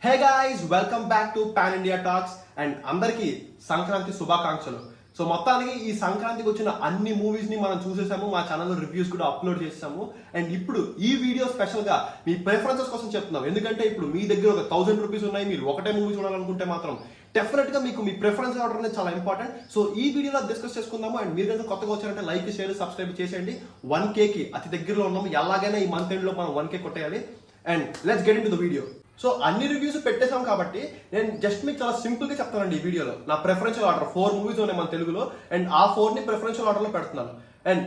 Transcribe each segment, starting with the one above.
Hey guys, welcome back to pan India talks. And అందరికీ సంక్రాంతి శుభాకాంక్షలు. So మొత్తానికి ఈ సంక్రాంతికి వచ్చిన అన్ని మూవీస్ ని మనం చూసేసాము, మా ఛానల్లో రివ్యూస్ కూడా అప్లోడ్ చేసాము. అండ్ ఇప్పుడు ఈ వీడియో స్పెషల్ గా మీ ప్రిఫరెన్సెస్ కోసం చెప్తున్నాం. ఎందుకంటే ఇప్పుడు మీ దగ్గర ఒక 1000 రూపీస్ ఉన్నాయి, మీరు ఒకటే మూవీ చూడాలనుకుంటే మాత్రం డెఫినెట్ గా మీకు మీ ప్రిఫరెన్స్ ఆర్డర్ అనేది చాలా ఇంపార్టెంట్. సో ఈ వీడియోలో డిస్కస్ చేసుకుందాము. అండ్ మీరు కనుక కొత్తగా వచ్చారంటే లైక్, షేర్, సబ్స్క్రైబ్ చేసేయండి. 1K కి అతి దగ్గరలో ఉన్నాము. ఎలాగైనా ఈ మంత్ ఎండ్ లో మనం 1K కొట్టేయాలి. And let's get into the video. So అన్ని రివ్యూస్ పెట్టేసాం కాబట్టి నేను జస్ట్ మీకు చాలా సింపుల్ గా చెప్తానండి ఈ వీడియోలో. నా ప్రిఫరెన్షియల్ ఆర్డర్ 4 మూవీస్ ఉన్నాయి మన తెలుగులో, అండ్ ఆ 4 ని ప్రిఫరెన్షియల్ ఆర్డర్ లో పెడుతున్నాను. అండ్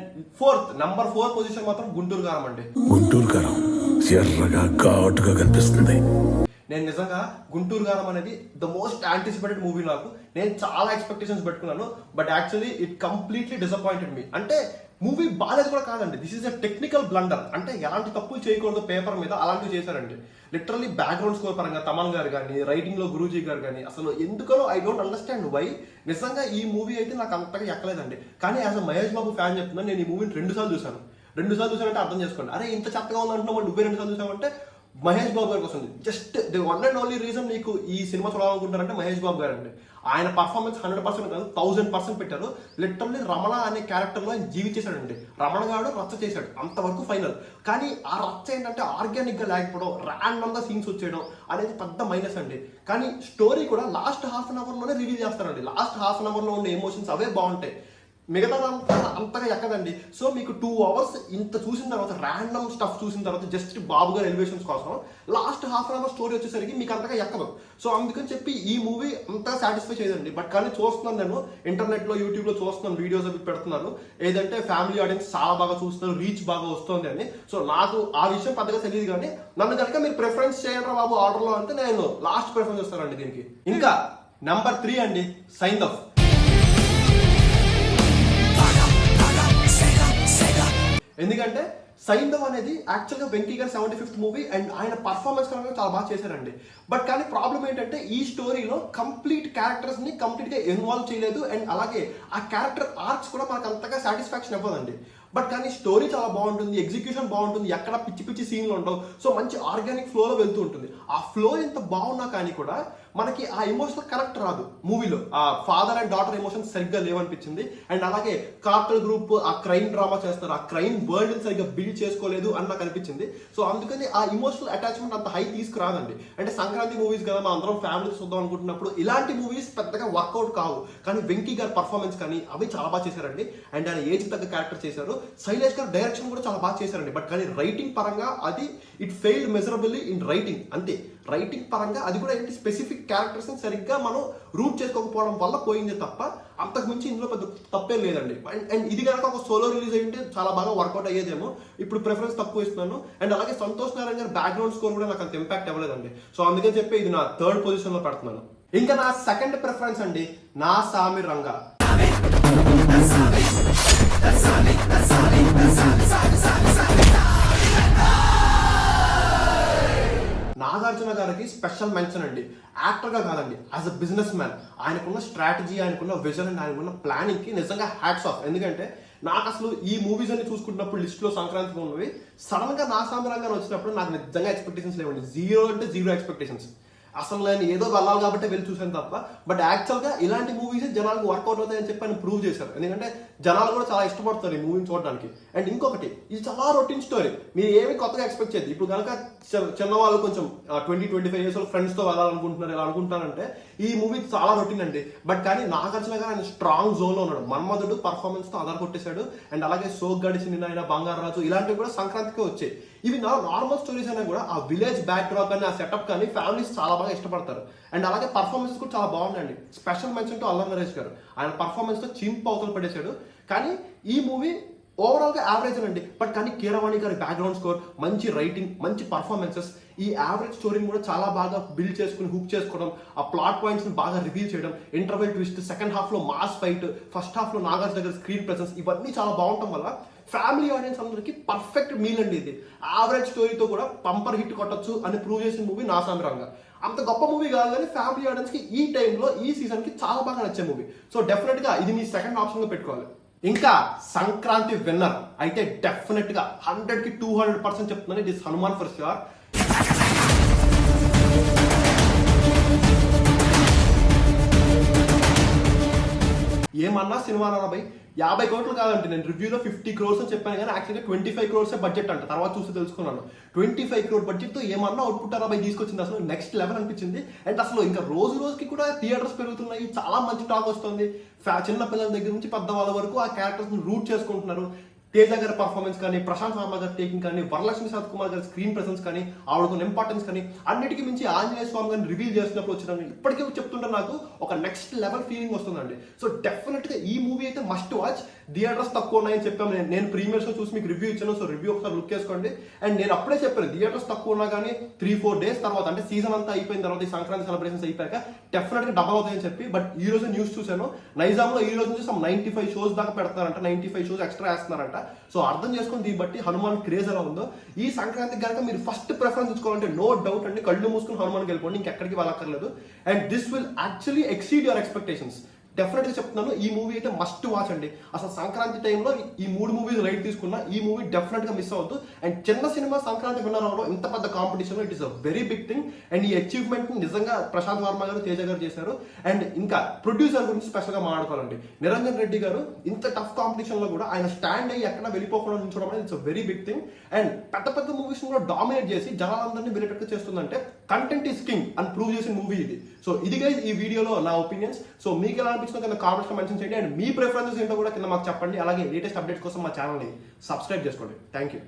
నంబర్ 4 పొజిషన్ మాత్రం గుంటూరు కారం అండి. గుంటూరు కారం ఎర్రగా ఘాటుగా కనిపిస్తుంది. నేను నిజంగా గుంటూరు కారం అనేది ద మోస్ట్ యాంటిసిపేటెడ్ మూవీ. నాకు నేను చాలా ఎక్స్పెక్టేషన్స్ పెట్టుకున్నాను, but actually it completely disappointed me. అంటే మూవీ బాగాలేదు కూడా కాదండి, this is a technical blunder. అంటే ఎలాంటి తప్పులు చేయకూడదు పేపర్ మీద అలాంటివి చేశారండి. లిటరల్లీ బ్యాక్గ్రౌండ్ స్కోర్ పరంగా తమన్ గారు కానీ, రైటింగ్ లో గురూజీ గారు కానీ, అసలు ఎందుకనో ఐ డోంట్ అండర్స్టాండ్ వై. నిజంగా ఈ మూవీ అయితే నాకు అంతగా ఎక్కలేదండి. కానీ as a Mahesh Babu fan చెప్తున్నాను, నేను ఈ మూవీని 2 సార్లు చూసాను. 2 సార్లు చూసానంటే అర్థం చేసుకోండి. అరే ఇంత చెత్తగా ఉందంటున్నావు, నువ్వే 2 సార్లు చూసావంటే మహేష్ బాబు గారికి వస్తుంది. Just the one and only reason నీకు ఈ సినిమా చూడాలనుకుంటారంటే మహేష్ బాబు గారు అండి. ఆయన పర్ఫార్మెన్స్ 100% కాదు, 1000% పెట్టారు. లిటరల్లీ రమణ అనే క్యారెక్టర్ లో ఆయన జీవించేశాడండి. రమణ గారు రచ్చ చేశాడు, అంతవరకు ఫైనల్. కానీ ఆ రచ్చ ఏంటంటే ఆర్గానిక్ గా లేకపోవడం, ర్యాండమ్ గా సీన్స్ వచ్చేయడం అనేది పెద్ద మైనస్ అండి. కానీ స్టోరీ కూడా లాస్ట్ హాఫ్ అన్ అవర్ లోనే రివీల్ చేస్తారండి. లాస్ట్ హాఫ్ అన్ అవర్ లో ఉండే ఎమోషన్స్ అవే బాగుంటాయి, మిగతా అంతగా ఎక్కదండి. సో మీకు 2 అవర్స్ ఇంత చూసిన తర్వాత, ర్యాండమ్ స్టఫ్ చూసిన తర్వాత, జస్ట్ బాబు గారి ఎలివేషన్స్ కోసం last half an hour story వచ్చేసరికి మీకు అంతగా ఎక్కదు. సో అందుకని చెప్పి ఈ మూవీ అంతగా సాటిస్ఫై చేయదండి. బట్ కానీ చూస్తున్నాను, నేను ఇంటర్నెట్ లో, యూట్యూబ్ లో చూస్తున్నాను, వీడియోస్ అవి పెడుతున్నారు. ఏదంటే ఫ్యామిలీ ఆడియన్స్ చాలా బాగా చూస్తున్నారు, రీచ్ బాగా వస్తుంది అని. సో నాకు ఆ విషయం పెద్దగా తెలియదు. కానీ నన్ను కనుక మీరు ప్రిఫరెన్స్ చేయండి బాబు ఆర్డర్ లో అంటే నేను లాస్ట్ ప్రిఫరెన్స్ చేస్తానండి దీనికి. ఇంకా నెంబర్ 3 అండి, సైందవ్. ఎందుకంటే సైందవ్ అనేది యాక్చువల్గా వెంకీ గారి 75th మూవీ, అండ్ ఆయన పర్ఫార్మెన్స్ కనుక చాలా బాగా చేశారండి. బట్ కానీ ప్రాబ్లం ఏంటంటే ఈ స్టోరీలో కంప్లీట్ క్యారెక్టర్స్ ని కంప్లీట్ గా ఇన్వాల్వ్ చేయలేదు. అండ్ అలాగే ఆ క్యారెక్టర్ ఆర్క్స్ కూడా మనకు అంతగా సాటిస్ఫాక్షన్ ఇవ్వదండి. బట్ కానీ స్టోరీ చాలా బాగుంటుంది, ఎగ్జిక్యూషన్ బాగుంటుంది, ఎక్కడ పిచ్చి పిచ్చి సీన్లు ఉండవు. సో మంచి ఆర్గానిక్ ఫ్లోలో వెళ్తూ ఉంటుంది. ఆ ఫ్లో ఎంత బాగున్నా కానీ కూడా మనకి ఆ ఎమోషనల్ కనెక్ట్ రాదు మూవీలో. ఆ ఫాదర్ అండ్ డాటర్ ఎమోషన్స్ సరిగ్గా లేవనిపించింది. అండ్ అలాగే కార్టల్ గ్రూప్ ఆ క్రైమ్ డ్రామా చేస్తారు, ఆ క్రైమ్ వరల్డ్ సరిగ్గా బిల్డ్ చేసుకోలేదు అని నాకు అనిపించింది. సో అందుకని ఆ ఇమోషనల్ అటాచ్మెంట్ అంత హై తీసుకురాదండి. అంటే సంక్రాంతి మూవీస్ కదా, మనం అందరం ఫ్యామిలీస్ చూద్దాం అనుకుంటున్నప్పుడు ఇలాంటి మూవీస్ పెద్దగా వర్కౌట్ కావు. కానీ వెంకీ గారి పర్ఫార్మెన్స్ కానీ అవి చాలా బాగా చేశారండి. అండ్ ఆయన ఏజ్ తగ్గ క్యారెక్టర్ చేశారు. శైలేష్ గారు డైరెక్షన్ కూడా చాలా బాగా చేశారండి. బట్ కానీ రైటింగ్ పరంగా అది it failed measurably in writing. అంతే, రైటింగ్ పరంగా అది కూడా ఏంటి స్పెసిఫిక్ క్యారెక్టర్స్ సరిగ్గా మనం రూట్ చేసుకోకపోవడం వల్ల పోయింది తప్ప అంతకు మించి ఇందులో పెద్ద తప్పే లేదండి. అండ్ ఇది కనుక ఒక సోలో రిలీజ్ అయ్యింటే చాలా బాగా వర్కౌట్ అయ్యేదేమో. ఇప్పుడు ప్రిఫరెన్స్ తక్కువ ఇస్తున్నాను. అండ్ అలాగే సంతోష్ నారాయణ గారి బ్యాక్గ్రౌండ్ స్కోర్ కూడా నాకు అంత ఇంపాక్ట్ అవ్వలేదండి. సో అందుకని చెప్పి ఇది నా 3rd పొజిషన్ లో పెడుతున్నాను. ఇంకా నా 2nd ప్రిఫరెన్స్ అండి, నా సామి రంగా. నాగార్జున గారికి స్పెషల్ మెన్షన్ అండి. యాక్టర్ గా కాదండి, యాజ్ అ బిజినెస్ మ్యాన్ ఆయనకున్న స్ట్రాటజీ, ఆయనకున్న విజన్ అండ్ ఆయనకున్న ప్లానింగ్ కి నిజంగా హ్యాట్స్ ఆఫ్. ఎందుకంటే నాకు అసలు ఈ మూవీస్ అన్ని చూసుకుంటున్నప్పుడు లిస్ట్ లో సంక్రాంతికి ఉన్నవి సడన్ గా నా సామిరంగా వచ్చినప్పుడు నాకు నిజంగా ఎక్స్పెక్టేషన్స్ లేవండి. 0 అంటే 0 ఎక్స్పెక్టేషన్స్. అసలు నేను ఏదో వెళ్ళాలి కాబట్టి వెళ్ళి చూసాను తప్ప. బట్ యాక్చువల్గా ఇలాంటి మూవీస్ జనాలకు వర్కౌట్ అవుతాయని చెప్పి ఆయన ప్రూవ్ చేశారు. ఎందుకంటే జనాలు కూడా చాలా ఇష్టపడతారు ఈ మూవీని చూడడానికి. అండ్ ఇంకొకటి, ఇది చాలా రొటీన్ స్టోరీ, మీరు ఏమి కొత్తగా ఎక్స్పెక్ట్ చేయదు. ఇప్పుడు కనుక చిన్నవాళ్ళు కొంచెం 20-25 ఇయర్స్ ఫ్రెండ్స్ తో వెళ్ళాలనుకుంటున్నారు, ఇలా అనుకుంటారంటే ఈ మూవీ చాలా రొటీన్ అండి. బట్ కానీ నాగార్జున గారు ఆయన స్ట్రాంగ్ జోన్ లో ఉన్నాడు. మన్మధుడు పర్ఫార్మెన్స్ తో ఆధార కొట్టేశాడు. అండ్ అలాగే సోగ్ గడిచిన ఆయన, బంగారాజు ఇలాంటివి కూడా సంక్రాంతికి వచ్చాయి. ఇవి నార్మల్ స్టోరీస్ అయినా కూడా ఆ విలేజ్ బ్యాక్ డ్రాప్ కానీ, ఆ సెటప్ కానీ ఫ్యామిలీస్ చాలా బాగా ఇష్టపడతారు. అండ్ అలాగే పర్ఫార్మెన్స్ కూడా చాలా బాగుందండి. స్పెషల్ మెన్షన్ టు అల్లం నరేష్ గారు, ఆయన పర్ఫార్మెన్స్ తో చింప్ అవతలు పడేశాడు. కానీ ఈ మూవీ ఓవరాల్ గా యావరేజ్ అండి. బట్ కానీ కీరవాణి గారి బ్యాక్గ్రౌండ్ స్కోర్, మంచి రైటింగ్, మంచి పర్ఫార్మెన్సెస్, ఈ యావరేజ్ స్టోరీని కూడా చాలా బాగా బిల్డ్ చేసుకుని హుక్ చేసుకోవడం, ఆ ప్లాట్ పాయింట్స్ ని బాగా రివీల్ చేయడం, ఇంటర్వెల్ ట్విస్ట్, సెకండ్ హాఫ్ లో మాస్ ఫైట్, ఫస్ట్ హాఫ్ లో నాగార్జున దగ్గర స్క్రీన్ ప్రెసెన్స్, ఇవన్నీ చాలా బాగుండటం వల్ల ఫ్యామిలీ ఆడియన్స్ అందరికి పర్ఫెక్ట్ మీల్ అండి. ఇది యావరేజ్ స్టోరీతో కూడా పంపర్ హిట్ కొట్టచ్చు అని ప్రూవ్ చేసిన మూవీ నా సామి రంగా. అంత గొప్ప మూవీ కాదు కానీ ఫ్యామిలీ ఆడియన్స్ కి ఈ టైంలో, ఈ సీజన్ కి చాలా బాగా నచ్చే మూవీ. సో డెఫినెట్ గా ఇది మీ 2nd ఆప్షన్ గా పెట్టుకోవాలి. ఇంకా సంక్రాంతి విన్నర్ అయితే డెఫినెట్ గా 100కి 200% చెప్తున్నాను, it is Hanuman for sure. ఏమన్నా సినిమా బై 50 కోట్లు కాదంటే నేను రివ్యూలో 50 crores అని చెప్పాను కానీ యాక్చువల్గా 25 crores బడ్జెట్ అంట. తర్వాత చూసి తెలుసుకున్నాను 25 crore బడ్జెట్తో ఏమన్నా అవుట్పుట్ అలా తీసుకొచ్చింది. అసలు నెక్స్ట్ లెవెల్ అనిపించింది. అండ్ అసలు ఇంకా రోజు రోజుకి కూడా థియేటర్స్ పెరుగుతున్నాయి, చాలా మంచి టాక్ వస్తుంది. చిన్న పిల్లల దగ్గర నుంచి పెద్దవాళ్ళ వరకు ఆ క్యారెక్టర్స్ రూట్ చేసుకుంటున్నారు. తేజ గారి పర్ఫార్మెన్స్ కానీ, ప్రశాంత్ వర్మ గారి టేకింగ్ కానీ, వరలక్ష్మి శరత్ కుమార్ గారి స్క్రీన్ ప్రెసెన్స్ కానీ, ఆవిడకున్న ఇంపార్టెన్స్ కానీ, అన్నిటికీ మించి ఆంజనేయ స్వామి గారిని రివీల్ చేసినప్పుడు వచ్చిన ఇప్పటికీ చెప్తుంటే నాకు ఒక నెక్స్ట్ లెవెల్ ఫీలింగ్ వస్తుందండి. సో డెఫినెట్ గా ఈ మూవీ అయితే మస్ట్ వాచ్. థియేటర్స్ తక్కువ ఉన్నాయని చెప్పాము. నేను ప్రీమియర్స్ చూసి మీకు రివ్యూ ఇచ్చాను. సో రివ్యూ ఒకసారి లుక్ చేసుకోండి. అండ్ నేను అప్పుడే చెప్పాను థియేటర్స్ తక్కువ ఉన్నా కానీ 3-4 days తర్వాత అంటే సీజన్ అంతా అయిపోయిన తర్వాత ఈ సంక్రాంతి సెలబ్రేషన్స్ అయిపోయాక డెఫినెట్ గా డబల్ అవుతాయని చెప్పి. బట్ ఈ రోజు న్యూస్ చూశాను, నైజాంలో ఈ రోజు నుంచి 95 shows దాకా పెడతారంట, 95 shows ఎక్స్ట్రా వేస్తున్నారంట. సో అర్థం చేసుకుని దీన్ని బట్టి హనుమాన్ క్రేజ్ ఎలా ఉందో. ఈ సంక్రాంతికి కనుక మీరు ఫస్ట్ ప్రిఫరెన్స్ ఇచ్చుకోవాలంటే నో డౌట్ అండి, కళ్ళు మూసుకుని హనుమాన్కి వెళ్ళిపోండి, ఇంకెక్కడికి వెళ్ళక్కర్లేదు. And this will actually exceed your expectations. Definite గా చెప్తున్నాను, ఈ మూవీ అయితే మస్ట్ వాచ్ అండి. అసలు సంక్రాంతి టైంలో ఈ 3 movies రైట్ తీసుకున్నా ఈ మూవీ డెఫినెట్ గా మిస్ అవ్వద్దు. అండ్ చిన్న సినిమా సంక్రాంతి విన్నర్ అవడం ఇంత పెద్ద competition, it is a very big thing. And ఈ అచీవ్మెంట్ నిజంగా ప్రశాంత్ వర్మ గారు, తేజ గారు చేశారు. అండ్ ఇంకా ప్రొడ్యూసర్ గురించి స్పెషల్ గా మాట్లాడుకోవాలండి. నిరంజన్ రెడ్డి గారు ఇంత టఫ్ కాంపిటీషన్ లో కూడా ఆయన స్టాండ్ అయ్యి ఎక్కడ వెళ్ళిపోకుండా ఉంచడం అనేది it's a very big thing. And పెద్ద పెద్ద మూవీస్ కూడా డామినేట్ చేసి జనాలందరినీ వినేటట్టు చేస్తుందంటే కంటెంట్ ఈస్ కింగ్ అని ప్రూవ్ చేసిన మూవీ ఇది. సో ఇది గైస్ ఈ వీడియోలో నా ఒపీనియన్స్. సో మీకు ఎలా అనిపించిందో కింద కామెంట్స్ లో మెన్షన్ చేయండి. అండ్ మీ ప్రిఫరెన్సెస్ ఏంటో కూడా కింద మాకు చెప్పండి. అలాగే లేటెస్ట్ అప్డేట్స్ కోసం మా ఛానల్ని సబ్స్క్రైబ్ చేసుకోండి. Thank you.